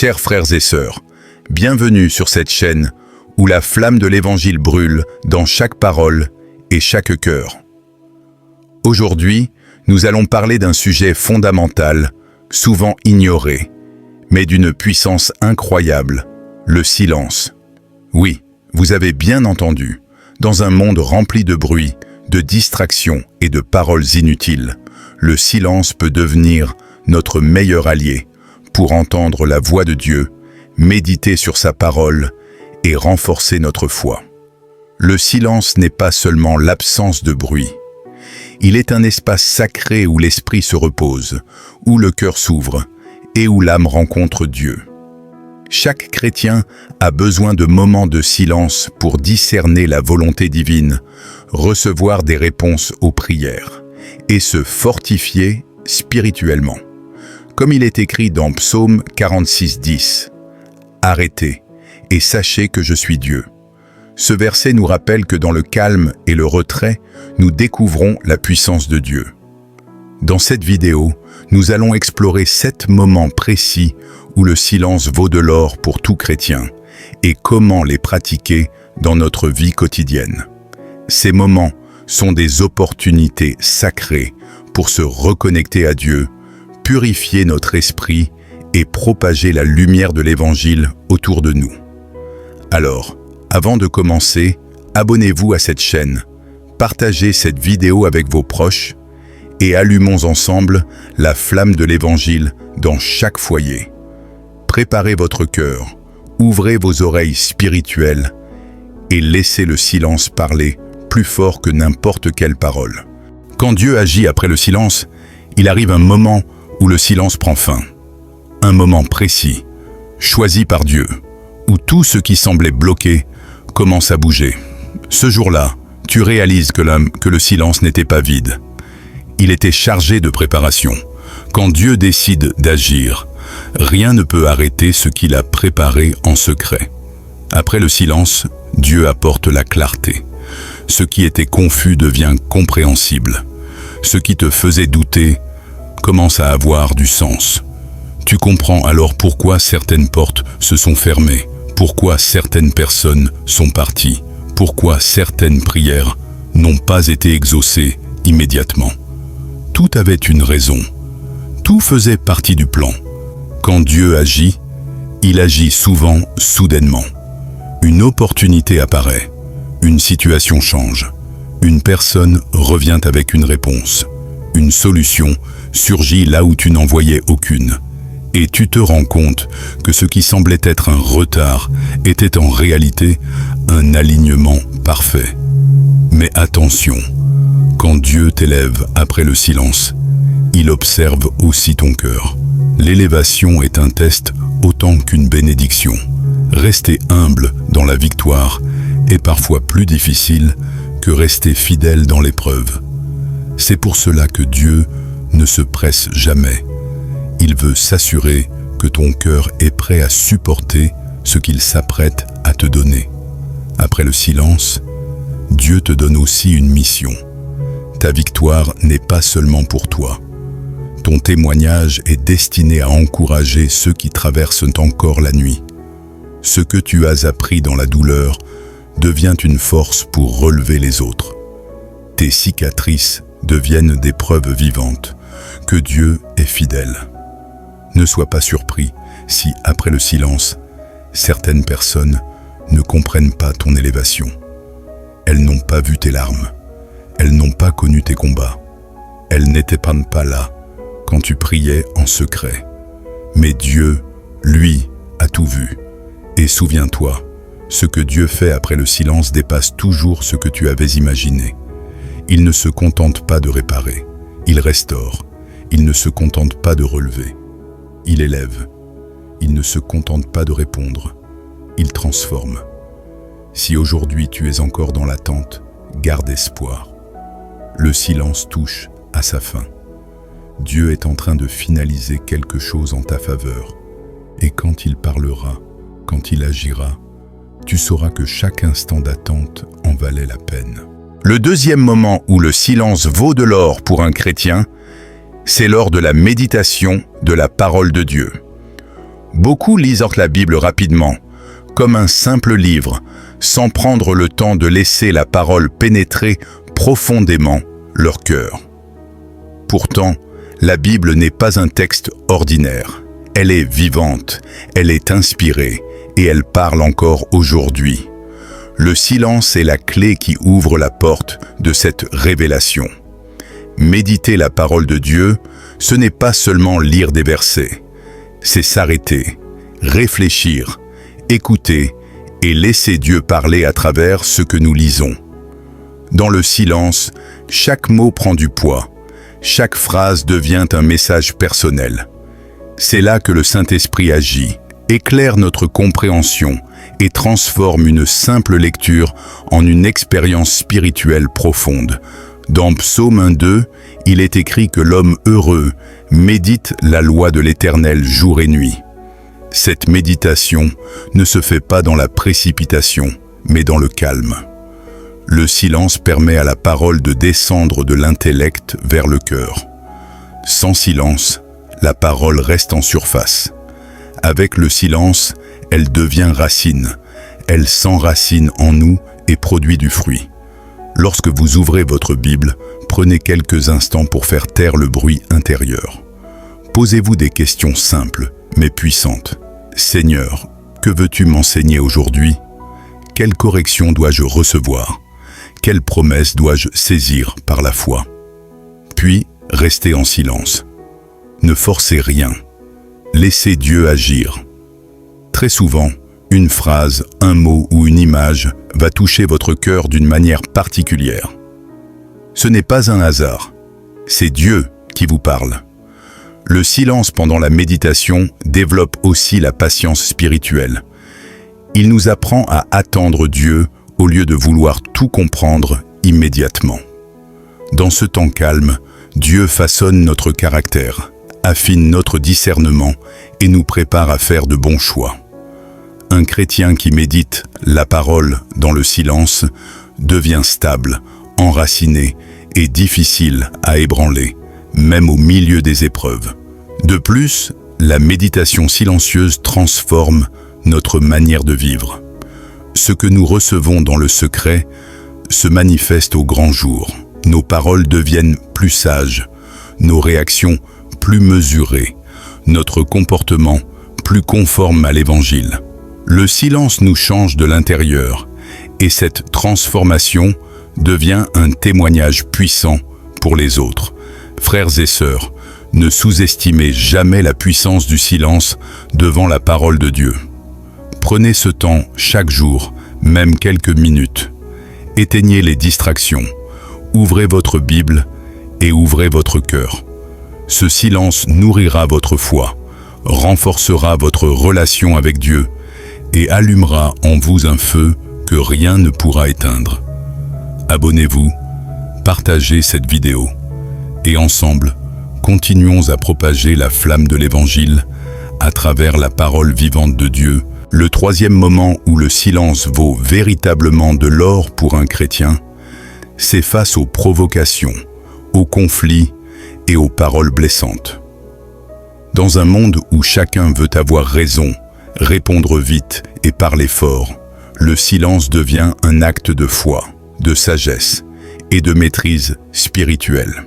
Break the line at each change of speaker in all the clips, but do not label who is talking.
Chers frères et sœurs, bienvenue sur cette chaîne où la flamme de l'Évangile brûle dans chaque parole et chaque cœur. Aujourd'hui, nous allons parler d'un sujet fondamental, souvent ignoré, mais d'une puissance incroyable, le silence. Oui, vous avez bien entendu, dans un monde rempli de bruit, de distractions et de paroles inutiles, le silence peut devenir notre meilleur allié pour entendre la voix de Dieu, méditer sur sa parole et renforcer notre foi. Le silence n'est pas seulement l'absence de bruit. Il est un espace sacré où l'esprit se repose, où le cœur s'ouvre et où l'âme rencontre Dieu. Chaque chrétien a besoin de moments de silence pour discerner la volonté divine, recevoir des réponses aux prières et se fortifier spirituellement. Comme il est écrit dans Psaume 46:10, « Arrêtez et sachez que je suis Dieu ». Ce verset nous rappelle que dans le calme et le retrait, nous découvrons la puissance de Dieu. Dans cette vidéo, nous allons explorer 7 moments précis où le silence vaut de l'or pour tout chrétien et comment les pratiquer dans notre vie quotidienne. Ces moments sont des opportunités sacrées pour se reconnecter à Dieu, purifier notre esprit et propager la lumière de l'Évangile autour de nous. Alors, avant de commencer, abonnez-vous à cette chaîne, partagez cette vidéo avec vos proches et allumons ensemble la flamme de l'Évangile dans chaque foyer. Préparez votre cœur, ouvrez vos oreilles spirituelles et laissez le silence parler plus fort que n'importe quelle parole. Quand Dieu agit après le silence, il arrive un moment où le silence prend fin. Un moment précis, choisi par Dieu, où tout ce qui semblait bloqué commence à bouger. Ce jour-là, tu réalises que le silence n'était pas vide. Il était chargé de préparation. Quand Dieu décide d'agir, rien ne peut arrêter ce qu'il a préparé en secret. Après le silence, Dieu apporte la clarté. Ce qui était confus devient compréhensible. Ce qui te faisait douter commence à avoir du sens. Tu comprends alors pourquoi certaines portes se sont fermées, pourquoi certaines personnes sont parties, pourquoi certaines prières n'ont pas été exaucées immédiatement. Tout avait une raison. Tout faisait partie du plan. Quand Dieu agit, il agit souvent soudainement. Une opportunité apparaît, une situation change, une personne revient avec une réponse, une solution surgit là où tu n'en voyais aucune. Et tu te rends compte que ce qui semblait être un retard était en réalité un alignement parfait. Mais attention, quand Dieu t'élève après le silence, il observe aussi ton cœur. L'élévation est un test autant qu'une bénédiction. Rester humble dans la victoire est parfois plus difficile que rester fidèle dans l'épreuve. C'est pour cela que Dieu ne se presse jamais. Il veut s'assurer que ton cœur est prêt à supporter ce qu'il s'apprête à te donner. Après le silence, Dieu te donne aussi une mission. Ta victoire n'est pas seulement pour toi. Ton témoignage est destiné à encourager ceux qui traversent encore la nuit. Ce que tu as appris dans la douleur devient une force pour relever les autres. Tes cicatrices deviennent des preuves vivantes que Dieu est fidèle. Ne sois pas surpris si, après le silence, certaines personnes ne comprennent pas ton élévation. Elles n'ont pas vu tes larmes. Elles n'ont pas connu tes combats. Elles n'étaient pas là quand tu priais en secret. Mais Dieu, lui, a tout vu. Et souviens-toi, ce que Dieu fait après le silence dépasse toujours ce que tu avais imaginé. Il ne se contente pas de réparer, il restaure. Il ne se contente pas de relever, il élève. Il ne se contente pas de répondre, il transforme. Si aujourd'hui tu es encore dans l'attente, garde espoir. Le silence touche à sa fin. Dieu est en train de finaliser quelque chose en ta faveur. Et quand il parlera, quand il agira, tu sauras que chaque instant d'attente en valait la peine. Le deuxième moment où le silence vaut de l'or pour un chrétien, c'est lors de la méditation de la parole de Dieu. Beaucoup lisent la Bible rapidement, comme un simple livre, sans prendre le temps de laisser la parole pénétrer profondément leur cœur. Pourtant, la Bible n'est pas un texte ordinaire. Elle est vivante, elle est inspirée et elle parle encore aujourd'hui. Le silence est la clé qui ouvre la porte de cette révélation. Méditer la parole de Dieu, ce n'est pas seulement lire des versets. C'est s'arrêter, réfléchir, écouter et laisser Dieu parler à travers ce que nous lisons. Dans le silence, chaque mot prend du poids, chaque phrase devient un message personnel. C'est là que le Saint-Esprit agit, éclaire notre compréhension et transforme une simple lecture en une expérience spirituelle profonde. Dans Psaume 1:2, il est écrit que l'homme heureux médite la loi de l'Éternel jour et nuit. Cette méditation ne se fait pas dans la précipitation, mais dans le calme. Le silence permet à la parole de descendre de l'intellect vers le cœur. Sans silence, la parole reste en surface. Avec le silence, elle devient racine. Elle s'enracine en nous et produit du fruit. Lorsque vous ouvrez votre Bible, prenez quelques instants pour faire taire le bruit intérieur. Posez-vous des questions simples, mais puissantes. Seigneur, que veux-tu m'enseigner aujourd'hui? Quelle correction dois-je recevoir? Quelle promesse dois-je saisir par la foi? Puis, restez en silence. Ne forcez rien. Laissez Dieu agir. Très souvent, une phrase, un mot ou une image va toucher votre cœur d'une manière particulière. Ce n'est pas un hasard, c'est Dieu qui vous parle. Le silence pendant la méditation développe aussi la patience spirituelle. Il nous apprend à attendre Dieu au lieu de vouloir tout comprendre immédiatement. Dans ce temps calme, Dieu façonne notre caractère, affine notre discernement et nous prépare à faire de bons choix. Un chrétien qui médite la parole dans le silence devient stable, enraciné et difficile à ébranler, même au milieu des épreuves. De plus, la méditation silencieuse transforme notre manière de vivre. Ce que nous recevons dans le secret se manifeste au grand jour. Nos paroles deviennent plus sages, nos réactions plus mesurées, notre comportement plus conforme à l'Évangile. Le silence nous change de l'intérieur et cette transformation devient un témoignage puissant pour les autres. Frères et sœurs, ne sous-estimez jamais la puissance du silence devant la parole de Dieu. Prenez ce temps chaque jour, même quelques minutes. Éteignez les distractions, ouvrez votre Bible et ouvrez votre cœur. Ce silence nourrira votre foi, renforcera votre relation avec Dieu et allumera en vous un feu que rien ne pourra éteindre. Abonnez-vous, partagez cette vidéo et ensemble, continuons à propager la flamme de l'Évangile à travers la parole vivante de Dieu. Le troisième moment où le silence vaut véritablement de l'or pour un chrétien, c'est face aux provocations, aux conflits et aux paroles blessantes. Dans un monde où chacun veut avoir raison, répondre vite et parler fort, le silence devient un acte de foi, de sagesse et de maîtrise spirituelle.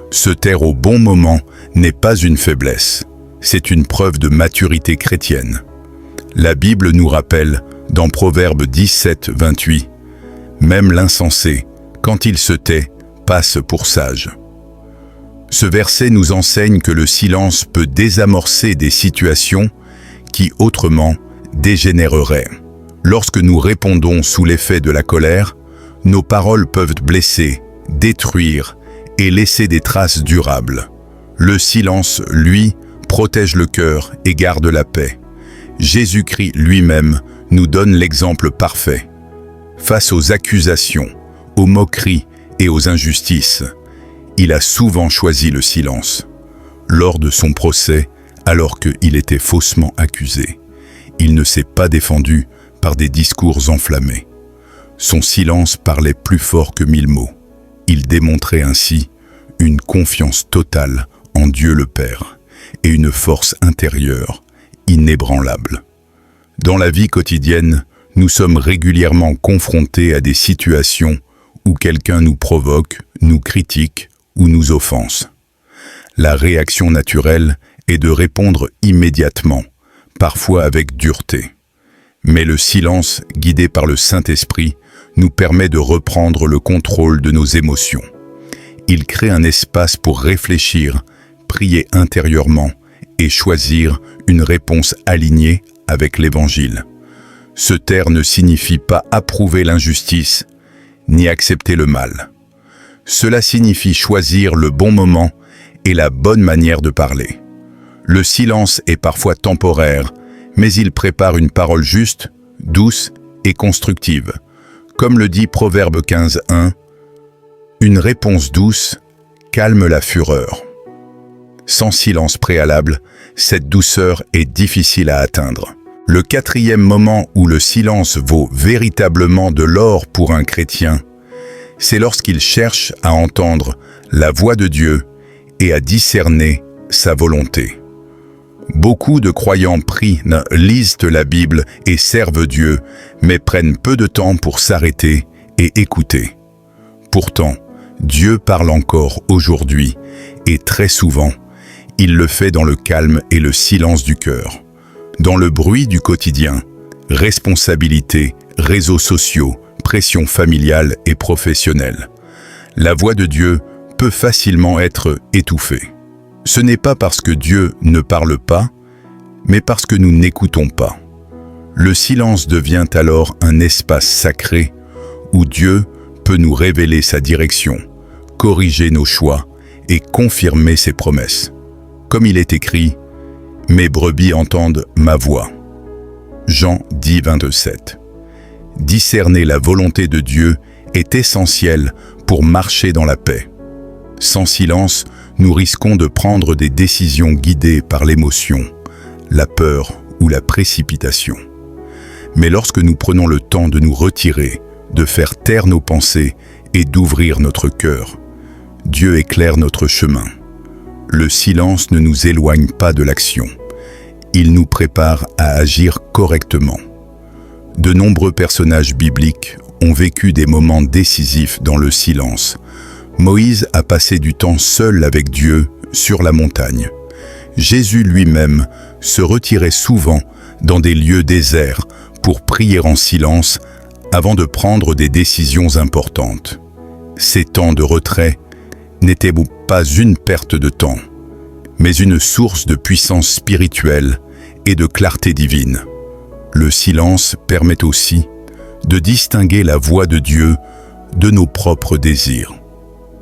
Se taire au bon moment n'est pas une faiblesse, c'est une preuve de maturité chrétienne. La Bible nous rappelle, dans Proverbe 17, 28, « Même l'insensé, quand il se tait, passe pour sage. » Ce verset nous enseigne que le silence peut désamorcer des situations qui autrement dégénéreraient. Lorsque nous répondons sous l'effet de la colère, nos paroles peuvent blesser, détruire et laisser des traces durables. Le silence, lui, protège le cœur et garde la paix. Jésus-Christ lui-même nous donne l'exemple parfait. Face aux accusations, aux moqueries et aux injustices, il a souvent choisi le silence. Lors de son procès, alors qu'il était faussement accusé, il ne s'est pas défendu par des discours enflammés. Son silence parlait plus fort que 1000 mots. Il démontrait ainsi une confiance totale en Dieu le Père et une force intérieure inébranlable. Dans la vie quotidienne, nous sommes régulièrement confrontés à des situations où quelqu'un nous provoque, nous critique ou nous offense. La réaction naturelle est de répondre immédiatement, parfois avec dureté. Mais le silence, guidé par le Saint-Esprit, nous permet de reprendre le contrôle de nos émotions. Il crée un espace pour réfléchir, prier intérieurement et choisir une réponse alignée avec l'Évangile. Se taire ne signifie pas approuver l'injustice, ni accepter le mal. Cela signifie choisir le bon moment et la bonne manière de parler. Le silence est parfois temporaire, mais il prépare une parole juste, douce et constructive. Comme le dit Proverbe 15:1, « Une réponse douce calme la fureur ». Sans silence préalable, cette douceur est difficile à atteindre. Le quatrième moment où le silence vaut véritablement de l'or pour un chrétien, c'est lorsqu'il cherche à entendre la voix de Dieu et à discerner sa volonté. Beaucoup de croyants prient, lisent la Bible et servent Dieu, mais prennent peu de temps pour s'arrêter et écouter. Pourtant, Dieu parle encore aujourd'hui, et très souvent, il le fait dans le calme et le silence du cœur. Dans le bruit du quotidien, responsabilités, réseaux sociaux, pression familiale et professionnelle, la voix de Dieu peut facilement être étouffée. Ce n'est pas parce que Dieu ne parle pas, mais parce que nous n'écoutons pas. Le silence devient alors un espace sacré où Dieu peut nous révéler sa direction, corriger nos choix et confirmer ses promesses. Comme il est écrit, « Mes brebis entendent ma voix ». Jean 10:27. Discerner la volonté de Dieu est essentiel pour marcher dans la paix. Sans silence, nous risquons de prendre des décisions guidées par l'émotion, la peur ou la précipitation. Mais lorsque nous prenons le temps de nous retirer, de faire taire nos pensées et d'ouvrir notre cœur, Dieu éclaire notre chemin. Le silence ne nous éloigne pas de l'action. Il nous prépare à agir correctement. De nombreux personnages bibliques ont vécu des moments décisifs dans le silence. Moïse a passé du temps seul avec Dieu sur la montagne. Jésus lui-même se retirait souvent dans des lieux déserts pour prier en silence avant de prendre des décisions importantes. Ces temps de retrait n'étaient pas une perte de temps, mais une source de puissance spirituelle et de clarté divine. Le silence permet aussi de distinguer la voix de Dieu de nos propres désirs.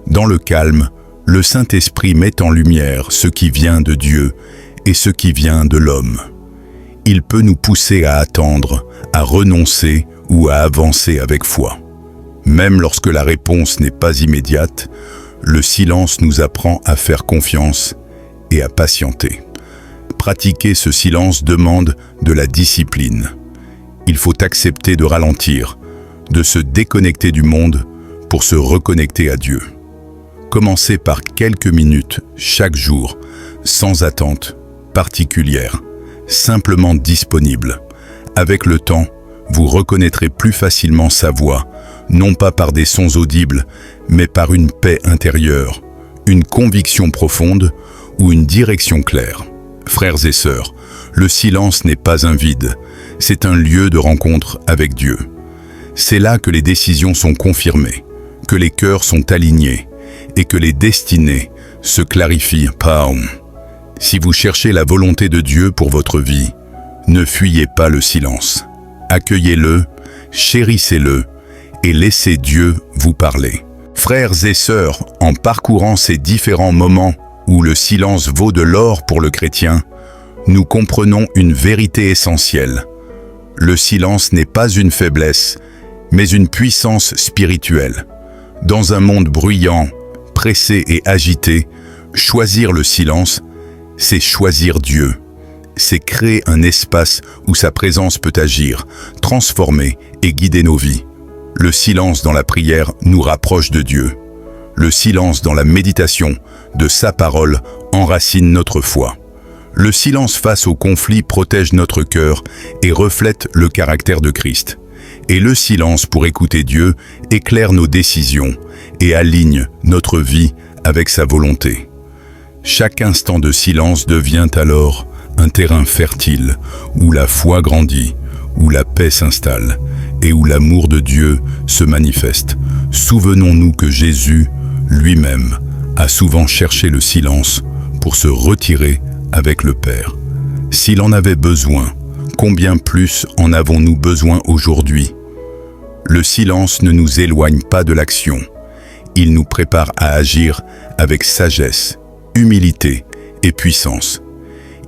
Dans le calme, le Saint-Esprit met en lumière ce qui vient de Dieu et ce qui vient de l'homme. Il peut nous pousser à attendre, à renoncer ou à avancer avec foi. Même lorsque la réponse n'est pas immédiate, le silence nous apprend à faire confiance et à patienter. Pratiquer ce silence demande de la discipline. Il faut accepter de ralentir, de se déconnecter du monde pour se reconnecter à Dieu. Commencez par quelques minutes chaque jour, sans attente particulière, simplement disponible. Avec le temps, vous reconnaîtrez plus facilement sa voix, non pas par des sons audibles, mais par une paix intérieure, une conviction profonde ou une direction claire. Frères et sœurs, le silence n'est pas un vide, c'est un lieu de rencontre avec Dieu. C'est là que les décisions sont confirmées, que les cœurs sont alignés et que les destinées se clarifient. Si vous cherchez la volonté de Dieu pour votre vie, ne fuyez pas le silence. Accueillez-le, chérissez-le et laissez Dieu vous parler. Frères et sœurs, en parcourant ces différents moments où le silence vaut de l'or pour le chrétien, nous comprenons une vérité essentielle. Le silence n'est pas une faiblesse, mais une puissance spirituelle. Dans un monde bruyant, pressé et agité, choisir le silence, c'est choisir Dieu. C'est créer un espace où sa présence peut agir, transformer et guider nos vies. Le silence dans la prière nous rapproche de Dieu. Le silence dans la méditation de sa parole enracine notre foi. Le silence face au conflit protège notre cœur et reflète le caractère de Christ. Et le silence pour écouter Dieu éclaire nos décisions et aligne notre vie avec sa volonté. Chaque instant de silence devient alors un terrain fertile où la foi grandit, où la paix s'installe et où l'amour de Dieu se manifeste. Souvenons-nous que Jésus, lui-même, a souvent cherché le silence pour se retirer avec le Père. S'il en avait besoin, combien plus en avons-nous besoin aujourd'hui? Le silence ne nous éloigne pas de l'action. Il nous prépare à agir avec sagesse, humilité et puissance.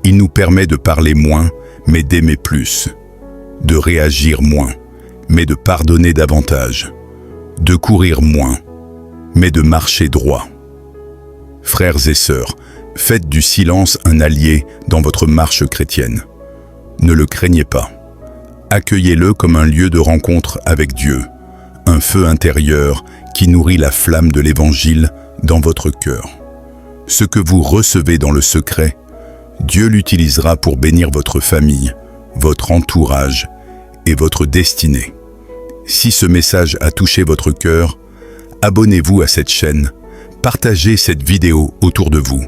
Il nous permet de parler moins, mais d'aimer plus, de réagir moins, mais de pardonner davantage, de courir moins, mais de marcher droit. Frères et sœurs, faites du silence un allié dans votre marche chrétienne. Ne le craignez pas. Accueillez-le comme un lieu de rencontre avec Dieu, un feu intérieur qui nourrit la flamme de l'Évangile dans votre cœur. Ce que vous recevez dans le secret, Dieu l'utilisera pour bénir votre famille, votre entourage et votre destinée. Si ce message a touché votre cœur, abonnez-vous à cette chaîne, partagez cette vidéo autour de vous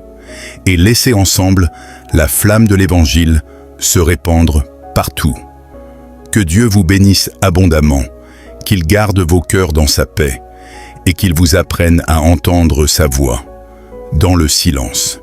et laissez ensemble la flamme de l'Évangile se répandre partout. Que Dieu vous bénisse abondamment, qu'il garde vos cœurs dans sa paix et qu'il vous apprenne à entendre sa voix dans le silence.